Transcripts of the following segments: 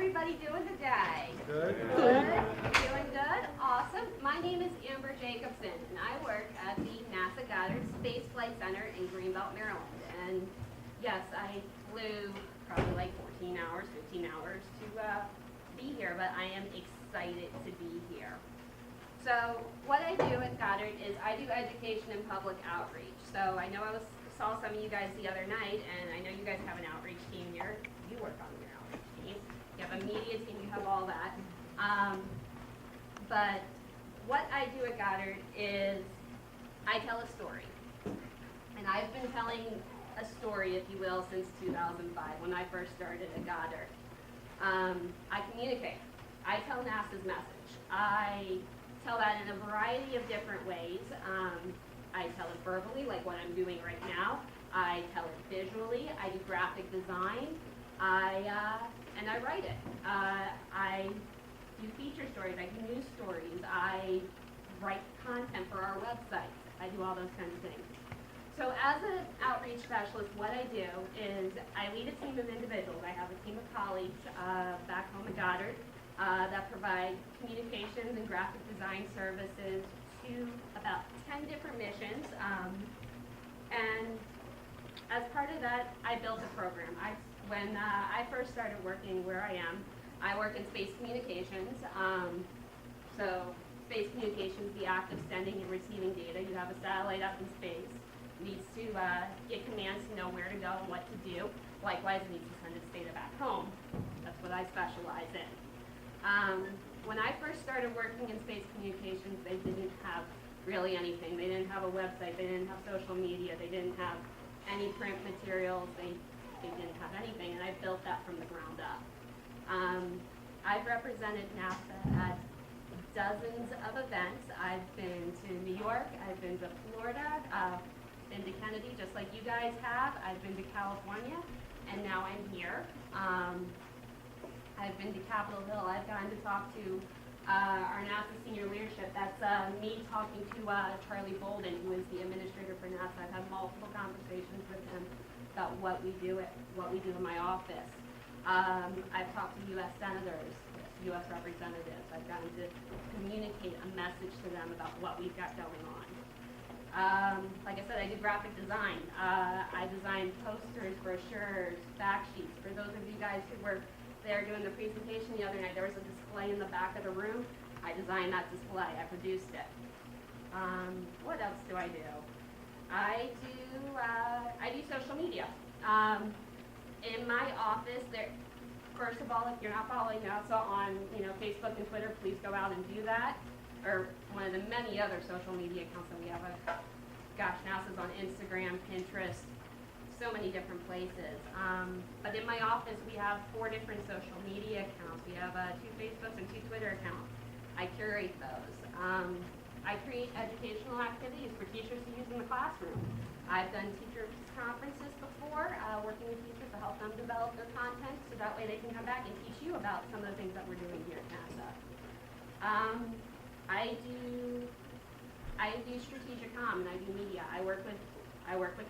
everybody doing today? Good. Good? Doing good? Awesome. My name is Amber Jacobson, and I work at the NASA Goddard Space Flight Center in Greenbelt, Maryland. And yes, I flew probably like 14 hours, 15 hours to be here, but I am excited to be here. So what I do at Goddard is I do education and public outreach. So I know saw some of you guys the other night, and I know you guys have an outreach team here. You work on your outreach team. You have a media team, you have all that. But what I do at Goddard is I tell a story. And I've been telling a story, if you will, since 2005 when I first started at Goddard. I communicate. I tell NASA's message. I tell that in a variety of different ways. I tell it verbally, like what I'm doing right now. I tell it visually. I do graphic design. And I write it. I do feature stories. I do news stories. I write content for our website. I do all those kinds of things. So as an outreach specialist, what I do is I lead a team of individuals. I have a team of colleagues back home at Goddard that provide communications and graphic design services to about 10 different missions. And as part of that, I built a program. When I first started working where I am, I work in space communications. So space communications, the act of sending and receiving data. You have a satellite up in space. It needs to get commands to know where to go and what to do. Likewise, it needs to send its data back home. That's what I specialize in. When I first started working in space communications, they didn't have really anything. They didn't have a website. They didn't have social media. They didn't have any print materials. They didn't have anything, and I built that from the ground up. I've represented NASA at dozens of events. I've been to New York. I've been to Florida. Been to Kennedy, just like you guys have. I've been to California, and now I'm here. I've been to Capitol Hill. I've gotten to talk to our NASA senior leadership. That's me talking to Charlie Bolden, who is the administrator for NASA. I've had multiple conversations with him about what we do in my office. I've talked to U.S. senators, U.S. representatives. I've gotten to communicate a message to them about what we've got going on. Like I said, I do graphic design. I design posters, brochures, fact sheets. For those of you guys who were there doing the presentation the other night, there was a display in the back of the room. I designed that display. I produced it. What else do I do? I do social media. In my office, first of all, if you're not following NASA on Facebook and Twitter, please go out and do that. Or one of the many other social media accounts that we have. NASA's on Instagram, Pinterest, so many different places. But in my office, we have 4 different social media accounts. We have 2 Facebooks and 2 Twitter accounts. I curate those. I create educational activities for teachers to use in the classroom. I've done teacher conferences before, working with teachers to help them develop their content so that way they can come back and teach you about some of the things that we're doing here at NASA. I do strategic comm and I do media. I work with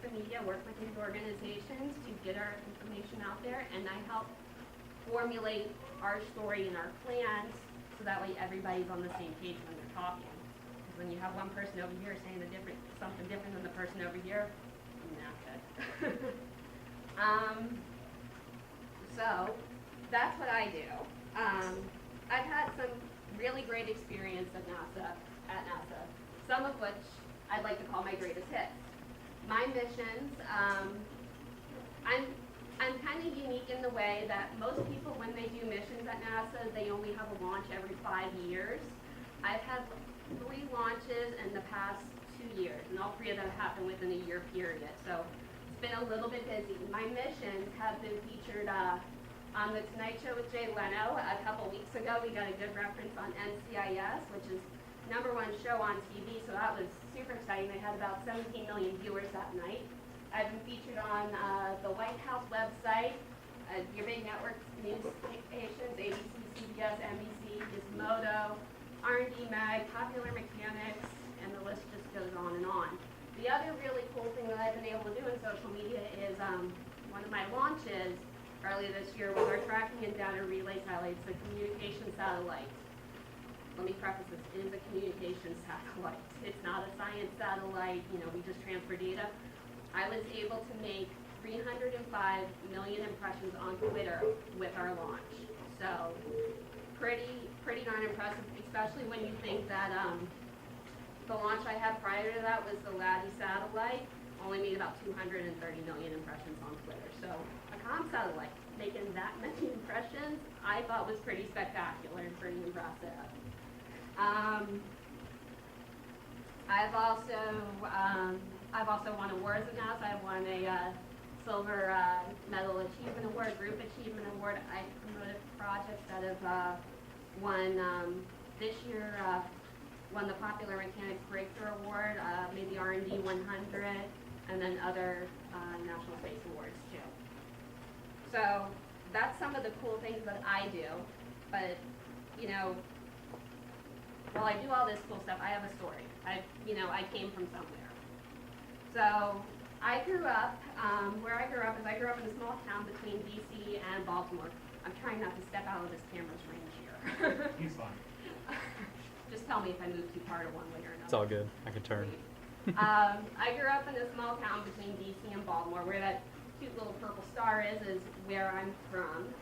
the media, work with these organizations to get our information out there, and I help formulate our story and our plans so that way everybody's on the same page when they're talking. Because when you have one person over here saying something different than the person over here, not good. So that's what I do. I've had some really great experience at NASA, some of which I'd like to call my greatest hits. My missions, I'm kind of unique in the way that most people, when they do missions at NASA, they only have a launch every 5 years. I've had 3 launches in the past 2 years, and all 3 of them happened within a year period. So it's been a little bit busy. My missions have been featured on The Tonight Show with Jay Leno. A couple weeks ago, we got a good reference on NCIS, which is #1 show on TV, so that was super exciting. They had about 17 million viewers that night. I've been featured on the White House website, your big network news stations, ABC, CBS, NBC, Gizmodo, R&D Mag, Popular Mechanics, and the list just goes on and on. The other really cool thing that I've been able to do in social media is one of my launches, or at earlier this year was our tracking and data relay satellite. It's a communication satellite. Let me preface this, it is a communication satellite. It's not a science satellite, we just transfer data. I was able to make 305 million impressions on Twitter with our launch. So pretty darn impressive, especially when you think that the launch I had prior to that was the Laddie satellite, only made about 230 million impressions on Twitter. So a comm satellite making that many impressions, I thought was pretty spectacular and pretty impressive. I've also won awards at NASA. I've won a Silver Medal Achievement Award, Group Achievement Award. I promoted projects that have won this year. Won the Popular Mechanics Breakthrough Award, made the R&D 100, and then other National Space Awards too. So that's some of the cool things that I do. But while I do all this cool stuff, I have a story. I came from somewhere. So I grew up, where I grew up is I grew up in a small town between DC and Baltimore. I'm trying not to step out of this camera's range here. He's fine. Just tell me if I move too far to one way or another. It's all good. I can turn. I grew up in a small town between DC and Baltimore. Where that cute little purple star is where I'm from.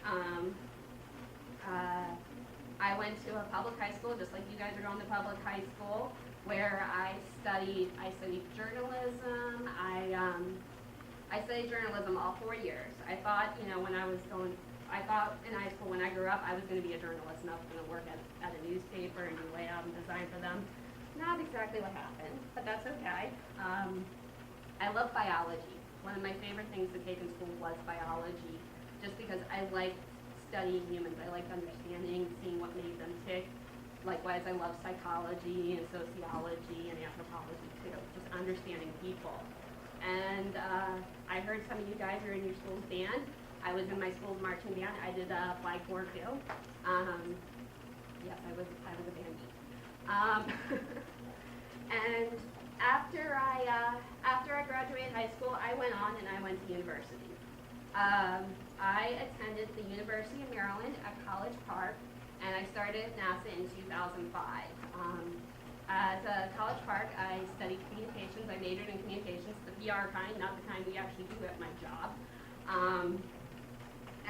I went to a public high school, just like you guys are going to public high school, where I studied journalism. I studied journalism all 4 years. I thought, I thought in high school when I grew up I was going to be a journalist and I was going to work at a newspaper and do layout and design for them. Not exactly what happened, but that's okay. I love biology. One of my favorite things to take in school was biology, just because I liked studying humans. I liked understanding, seeing what made them tick. Likewise, I love psychology and sociology and anthropology too, just understanding people. And I heard some of you guys are in your school's band. I was in my school's marching band. I did flag corps too. Yes, I was a band geek. And after I graduated high school, I went on and I went to university. I attended the University of Maryland at College Park, and I started at NASA in 2005. At College Park, I studied communications. I majored in communications, the PR kind, not the kind we actually do at my job.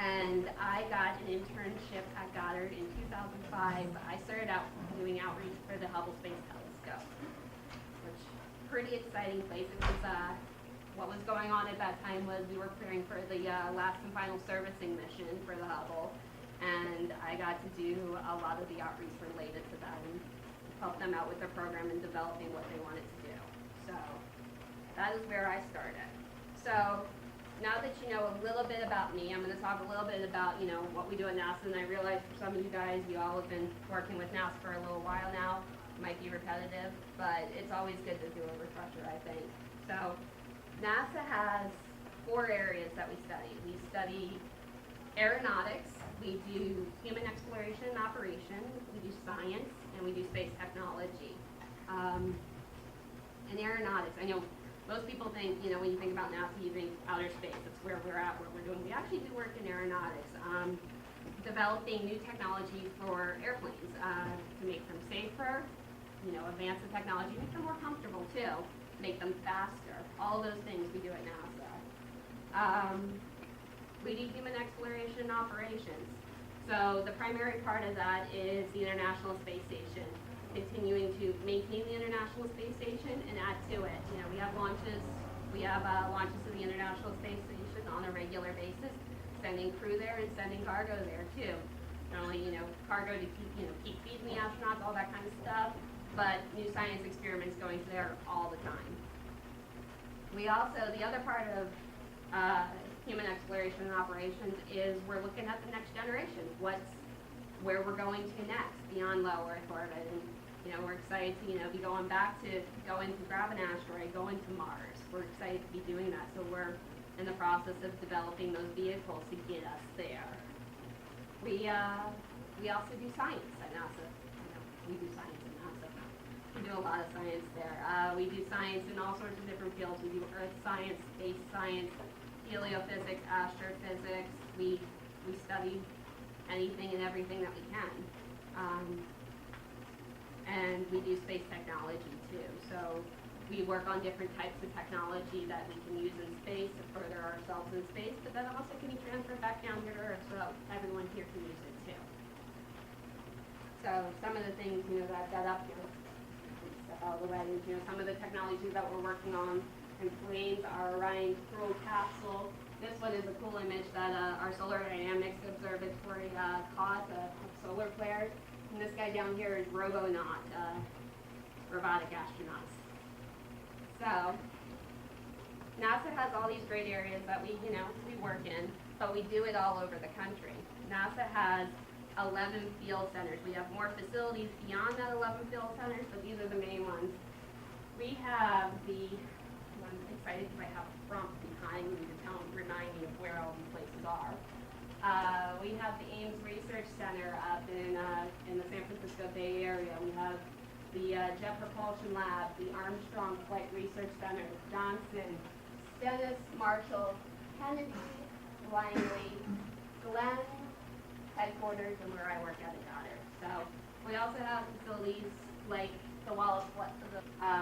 And I got an internship at Goddard in 2005. I started out doing outreach for the Hubble Space Telescope, which pretty exciting place. It was what was going on at that time was we were preparing for the last and final servicing mission for the Hubble, and I got to do a lot of the outreach related to that and help them out with their program and developing what they wanted to do. So that is where I started. So now that you know a little bit about me, I'm going to talk a little bit about what we do at NASA. And I realize for some of you guys, you all have been working with NASA for a little while now. It might be repetitive, but it's always good to do a refresher, I think. So NASA has 4 areas that we study. We study aeronautics, we do human exploration and operation, we do science, and we do space technology. In aeronautics, I know most people think, when you think about NASA, you think outer space. That's where we're at, what we're doing. We actually do work in aeronautics, developing new technology for airplanes to make them safer, advance the technology, make them more comfortable too, make them faster. All those things we do at NASA. We do human exploration and operations. So the primary part of that is the International Space Station, continuing to maintain the International Space Station and add to it. We have launches to the International Space Station on a regular basis, sending crew there and sending cargo there too. Not only cargo to keep feeding the astronauts, all that kind of stuff, but new science experiments going there all the time. We also, the other part of human exploration and operations is we're looking at the next generation. Where we're going to next beyond low Earth orbit, and we're excited to be going to grab an asteroid, going to Mars. We're excited to be doing that. So we're in the process of developing those vehicles to get us there. We also do science at NASA. We do science at NASA. We do a lot of science there. We do science in all sorts of different fields. We do earth science, space science, heliophysics, astrophysics. We We study anything and everything that we can. And we do space technology too. So we work on different types of technology that we can use in space to further ourselves in space, but that also can be transferred back down here to Earth so everyone here can use it too. So some of the things, that I've got up here, all the way, some of the technologies that we're working on in planes, our Orion Crew capsule. This one is a cool image that our Solar Dynamics Observatory caught of solar flares. And this guy down here is Robonaut, robotic astronauts. So NASA has all these great areas that we work in, but we do it all over the country. NASA has 11 field centers. We have more facilities beyond that 11 field centers, but these are the main ones. We have I'm excited if I have a prompt behind me to remind me of where all these places are. We have the Ames Research Center up in the San Francisco Bay Area. We have the Jet Propulsion Lab, the Armstrong Flight Research Center, Johnson, Stennis, Marshall, Kennedy, Langley, Glenn, headquarters, and where I work at Goddard. So we also have facilities like the Wallace,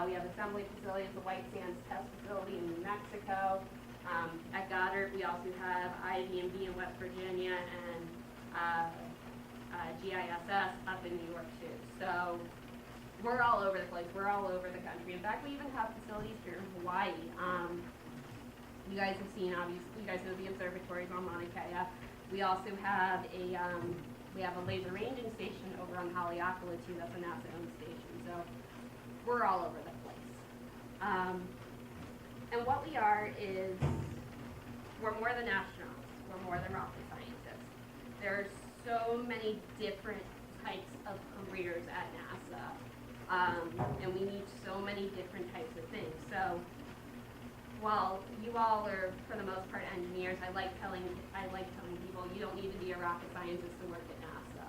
we have assembly facilities, the White Sands Test Facility in New Mexico. At Goddard, we also have IBM in West Virginia and GISS up in New York too. So we're all over the place. We're all over the country. In fact, we even have facilities here in Hawaii. You guys have seen, obviously, you guys know the observatories on Mauna Kea. We also have a laser ranging station over on Haleakala too. That's a NASA-owned station. So we're all over the place. And what we are is, we're more than astronauts. We're more than rocket scientists. There's so many different types of careers at NASA. And we need so many different types of things. So while you all are, for the most part, engineers, I like telling people you don't need to be a rocket scientist to work at NASA.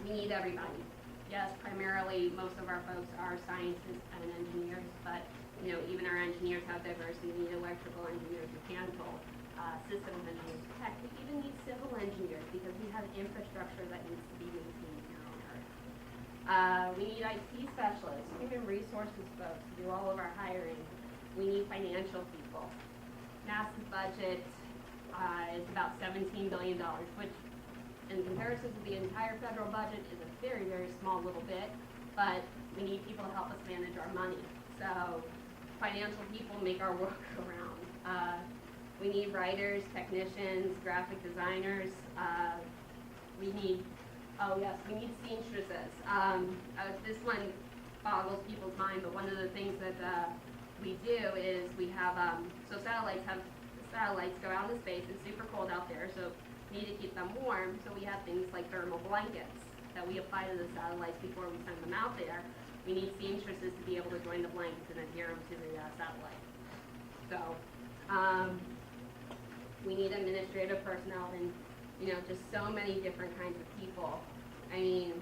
We need everybody. Yes, primarily most of our folks are scientists and engineers, but even our engineers have diversity. We need electrical engineers, mechanical, systems engineers, tech. We even need civil engineers because we have infrastructure that needs to be maintained here on Earth. We need IT specialists, human resources folks to do all of our hiring. We need financial people. NASA's budget is about $17 billion, which in comparison to the entire federal budget is a very, very small little bit, but we need people to help us manage our money. So financial people make our work go round. We need writers, technicians, graphic designers. We need seamstresses. This one boggles people's mind, but one of the things that we do is we have, satellites go out into space. It's super cold out there, so we need to keep them warm. So we have things like thermal blankets that we apply to the satellites before we send them out there. We need seamstresses to be able to join the blankets and adhere them to the satellite. So we need administrative personnel and just so many different kinds of people. I mean,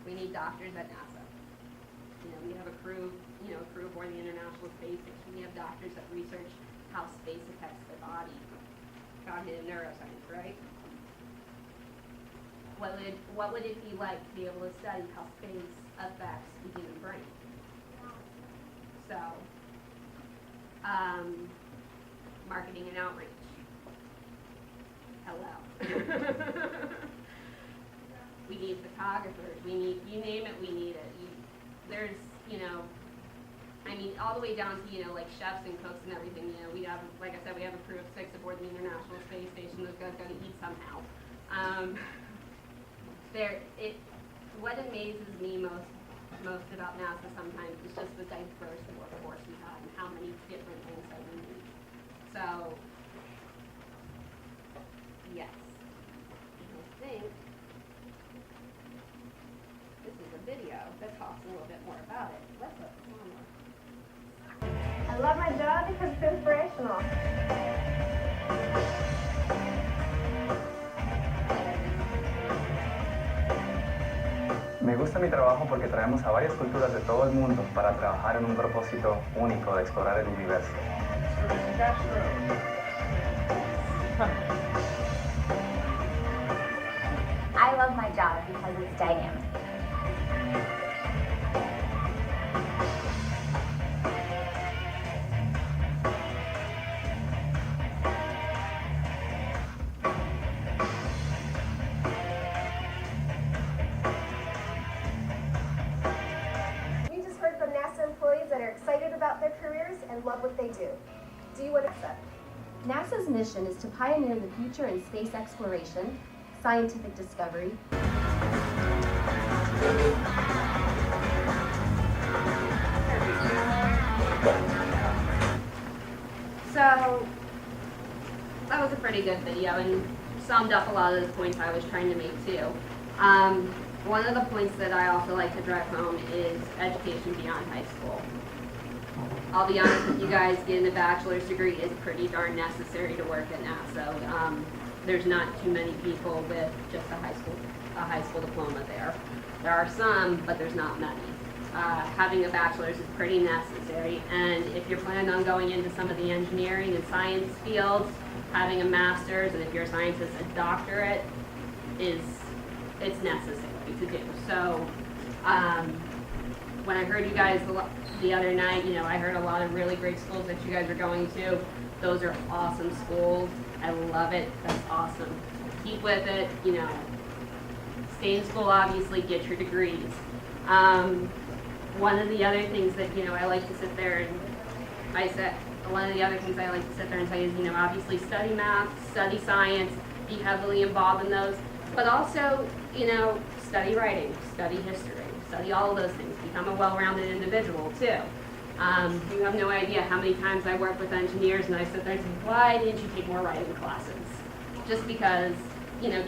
we need doctors at NASA. We have a crew aboard the International Space Station. We have doctors that research how space affects the body. Cognitive neuroscience, right? What would it be like to be able to study how space affects the human brain? So, marketing and outreach. Hello. We need photographers. We need, you name it, we need it. There's, all the way down to, like chefs and cooks and everything. We have, like I said, we have a crew of 6 aboard the International Space Station. Those guys got to eat somehow. What amazes me most about NASA sometimes is just the diverse workforce we have and how many different things that we need. So, yes, I think this is a video that talks a little bit more about it. Let's look. I love my job because it's inspirational. Me gusta mi trabajo porque traemos a varias culturas de todo el mundo para trabajar en un propósito único de explorar el universo. dynamic. We just heard from NASA employees that are excited about their careers and love what they do. Do you want to accept? NASA's mission is to pioneer the future in space exploration, scientific discovery, So that was a pretty good video and summed up a lot of the points I was trying to make too. One of the points that I also like to drive home is education beyond high school. I'll be honest with you guys, getting a bachelor's degree is pretty darn necessary to work at NASA. There's not too many people with just a high school diploma there. There are some, but there's not many. Having a bachelor's is pretty necessary, and if you're planning on going into some of the engineering and science fields, having a master's, and if you're a scientist, a doctorate it's necessary to do. So when I heard you guys the other night, I heard a lot of really great schools that you guys are going to. Those are awesome schools. I love it. That's awesome. Keep with it. Stay in school, obviously, get your degrees. One of the other things that, I like to sit there and one of the other things I like to sit there and say is, obviously study math, study science, be heavily involved in those, but also, study writing, study history, study all of those things, become a well-rounded individual too. You have no idea how many times I work with engineers and I sit there and say, why didn't you take more writing classes? Just because,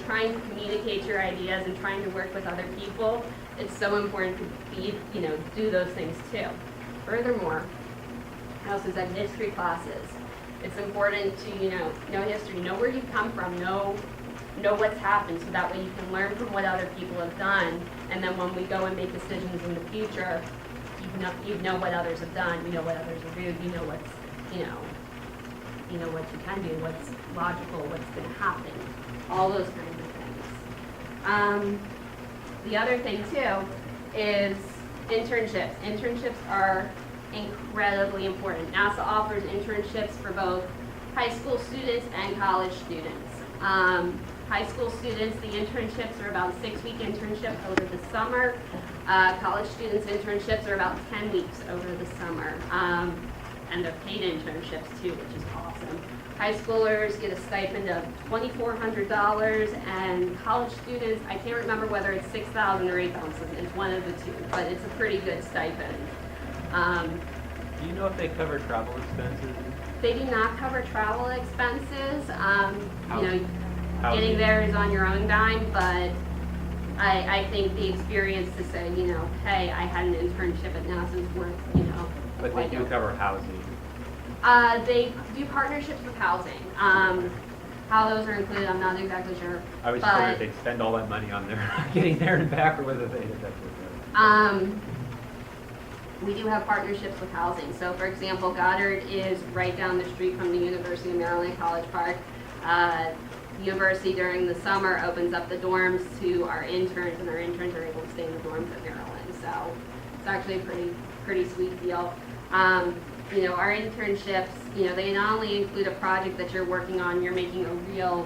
trying to communicate your ideas and trying to work with other people, it's so important to be, do those things too. Furthermore, I also said history classes. It's important to, know history, know where you come from, know what's happened, so that way you can learn from what other people have done, and then when we go and make decisions in the future, you know what others have done, you know what others are doing, you know what's, you know what you can do, what's logical, what's going to happen, all those kinds of things. The other thing too is internships. Internships are incredibly important. NASA offers internships for both high school students and college students. High school students, the internships are about a 6-week internship over the summer. College students' internships are about 10 weeks over the summer. And they're paid internships too, which is awesome. High schoolers get a stipend of $2,400, and college students, I can't remember whether it's $6,000 or $8,000. It's one of the two, but it's a pretty good stipend. Do you know if they cover travel expenses? They do not cover travel expenses. Housing. Getting there is on your own dime, but I think the experience to say, hey, I had an internship at NASA is worth, But they do cover housing. They do partnerships with housing. How those are included, I'm not exactly sure. I was just wondering if they'd spend all that money on their getting there and back, or whether they did that for We do have partnerships with housing. So for example, Goddard is right down the street from the University of Maryland College Park. The university during the summer opens up the dorms to our interns, and our interns are able to stay in the dorms at Maryland. So it's actually a pretty sweet deal. Our internships, they not only include a project that you're working on, you're making a real,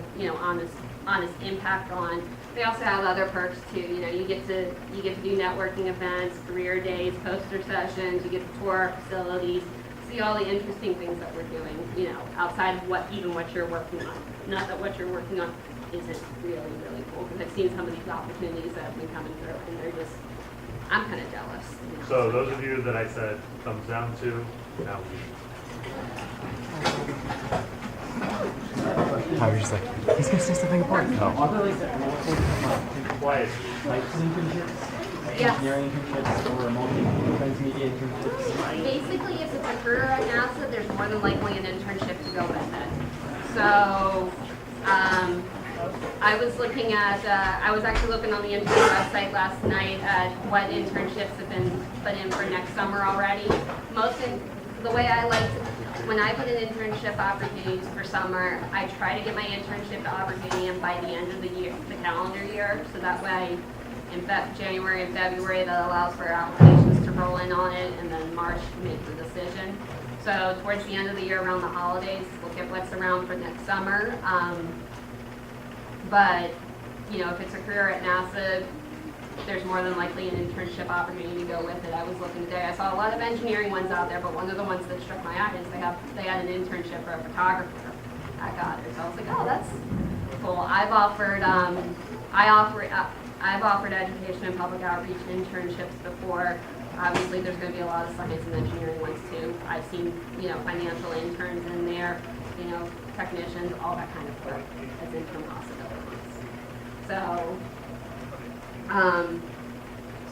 honest impact on. They also have other perks too. You get to do networking events, career days, poster sessions. You get to tour our facilities, see all the interesting things that we're doing. Outside of what you're working on. Not that what you're working on isn't really, really cool, because I've seen some of these opportunities that have been coming through, and I'm kind of jealous. So those of you that I said thumbs down to, now I was just like, he's gonna say something important. No. quiet. Like internships, Yes. engineering internships, or multimedia internships. Basically, if it's a career at NASA, there's more than likely an internship to go with it. So, I was actually looking on the intern website last night at what internships have been put in for next summer already. The way I like to, when I put in internship opportunities for summer, I try to get my internship opportunity in by the end of the year, the calendar year, so that way, January and February that allows for applications to roll in on it, and then March to make the decision. So towards the end of the year, around the holidays, look at what's around for next summer. But, you know, if it's a career at NASA, there's more than likely an internship opportunity to go with it. I was looking today, I saw a lot of engineering ones out there, but one of the ones that struck my eye is they had an internship for a photographer at Goddard. So I was like, oh, that's cool. I've offered education and public outreach internships before. Obviously, there's going to be a lot of science and engineering ones too. I've seen, you know, financial interns in there, you know, technicians, all that kind of work as intern possibilities. So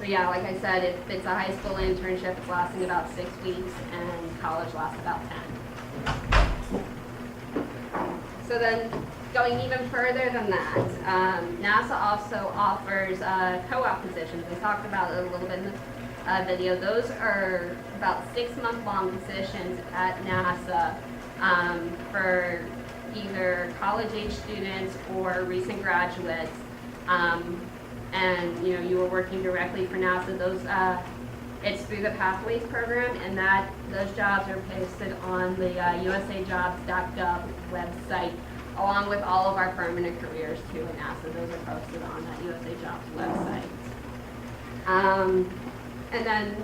yeah, like I said, if it's a high school internship, it's lasting about 6 weeks, and college lasts about 10. So then, going even further than that, NASA also offers co-op positions. We talked about it a little bit in the video. Those are about 6-month-long positions at NASA for either college-age students or recent graduates. And you know, you were working directly for NASA. Those it's through the Pathways program, and those jobs are posted on the usajobs.gov website, along with all of our permanent careers too at NASA. Those are posted on that USA Jobs website. And then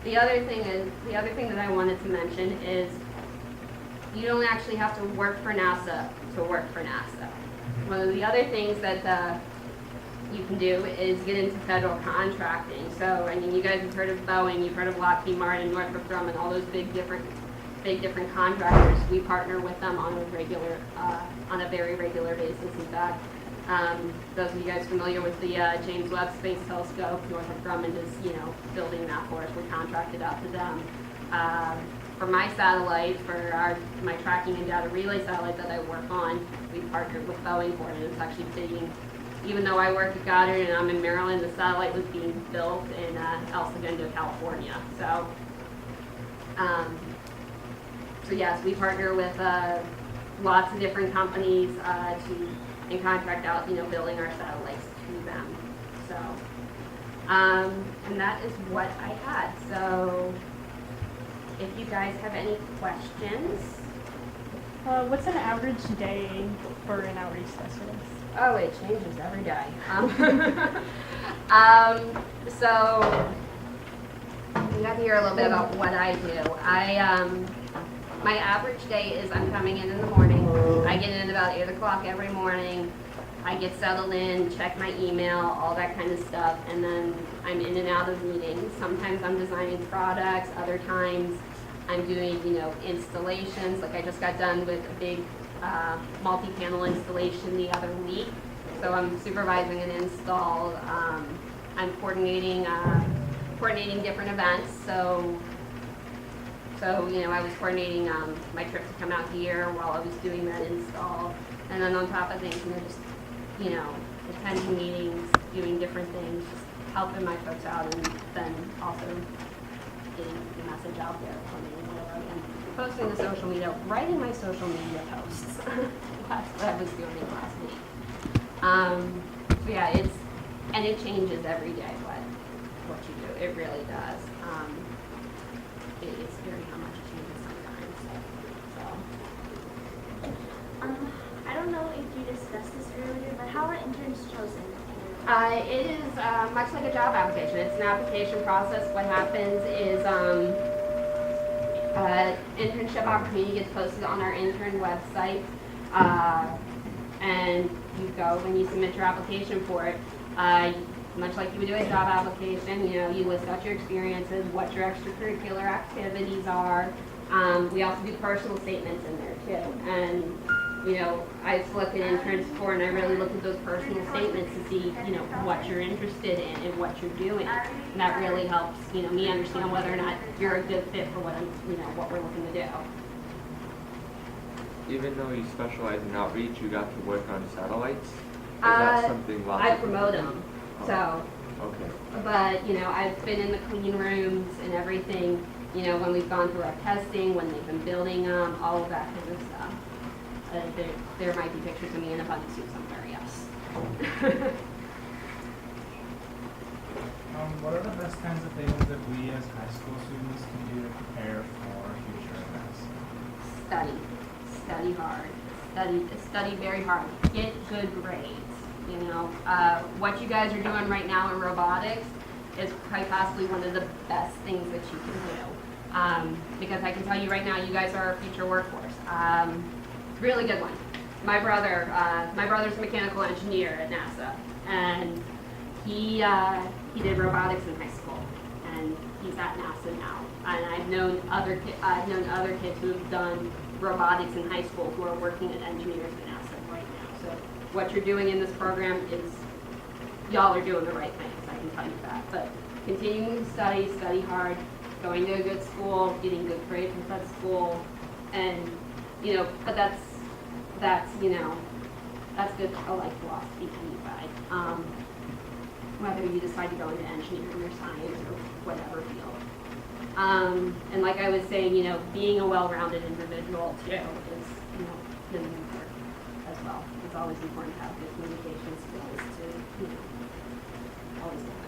the other thing that I wanted to mention is you don't actually have to work for NASA to work for NASA. One of the other things that you can do is get into federal contracting. So, I mean, you guys have heard of Boeing, you've heard of Lockheed Martin, Northrop Grumman, all those big different contractors. We partner with them on a very regular basis. In fact, those of you guys familiar with the James Webb Space Telescope, Northrop Grumman is, you know, building that for us. We contracted out to them. For my satellite, for my tracking and data relay satellite that I work on, we partnered with Boeing for it. It's actually being, even though I work at Goddard and I'm in Maryland, the satellite was being built in El Segundo, California. So yes, we partner with lots of different companies and contract out, you know, building our satellites to them. So, and that is what I had. So, if you guys have any questions. What's an average day for an outreach specialist? Oh, it changes every day. So you got to hear a little bit about what I do. My average day is I'm coming in the morning. I get in about 8 o'clock every morning. I get settled in, check my email, all that kind of stuff, and then I'm in and out of meetings. Sometimes I'm designing products, other times I'm doing, you know, installations. Like I just got done with a big multi-panel installation the other week. So I'm supervising an install. I'm coordinating different events. So you know, I was coordinating my trip to come out here while I was doing that install. And then on top of things, you know, just, you know, attending meetings, doing different things, just helping my folks out, and then also getting the message out there for me. And posting the social media, writing my social media posts. That's what I was doing last week. So yeah, it changes every day what you do. It really does. It's scary how much it changes sometimes. So. I don't know if you discussed this earlier, but how are interns chosen? It is much like a job application. It's an application process. What happens is internship opportunity gets posted on our intern website, and you go and you submit your application for it. Much like you would do a job application, you know, you list out your experiences, what your extracurricular activities are. We also do personal statements in there too. And, you know, I selected interns for, and I really look at those personal statements to see, you know, what you're interested in and what you're doing. And that really helps, you know, me understand whether or not you're a good fit for what we're looking to do. Even though you specialize in outreach, you got to work on satellites? Is that something I promote them. So, okay. But, you know, I've been in the clean rooms and everything, you know, when we've gone through our testing, when they've been building them, all of that kind of stuff. There might be pictures of me in a bunny suit somewhere, yes. What are the best kinds of things that we as high school students can do to prepare for future events? Study hard, study very hard, get good grades. You know, what you guys are doing right now in robotics is quite possibly one of the best things that you can do. Because I can tell you right now, you guys are our future workforce. Really good one. My brother's a mechanical engineer at NASA, and he did robotics in high school, and he's at NASA now. And I've known other kids who have done robotics in high school who are working as engineers at NASA right now. So what you're doing in this program is, y'all are doing the right things, I can tell you that. But continuing to study hard, going to a good school, getting good grades with that school, and, you know, but that's good, a life philosophy to you guys. Whether you decide to go into engineering or science or whatever field. And like I was saying, you know, being a well-rounded individual too is, you know, really important as well. It's always important to have good communication skills to, you know, always look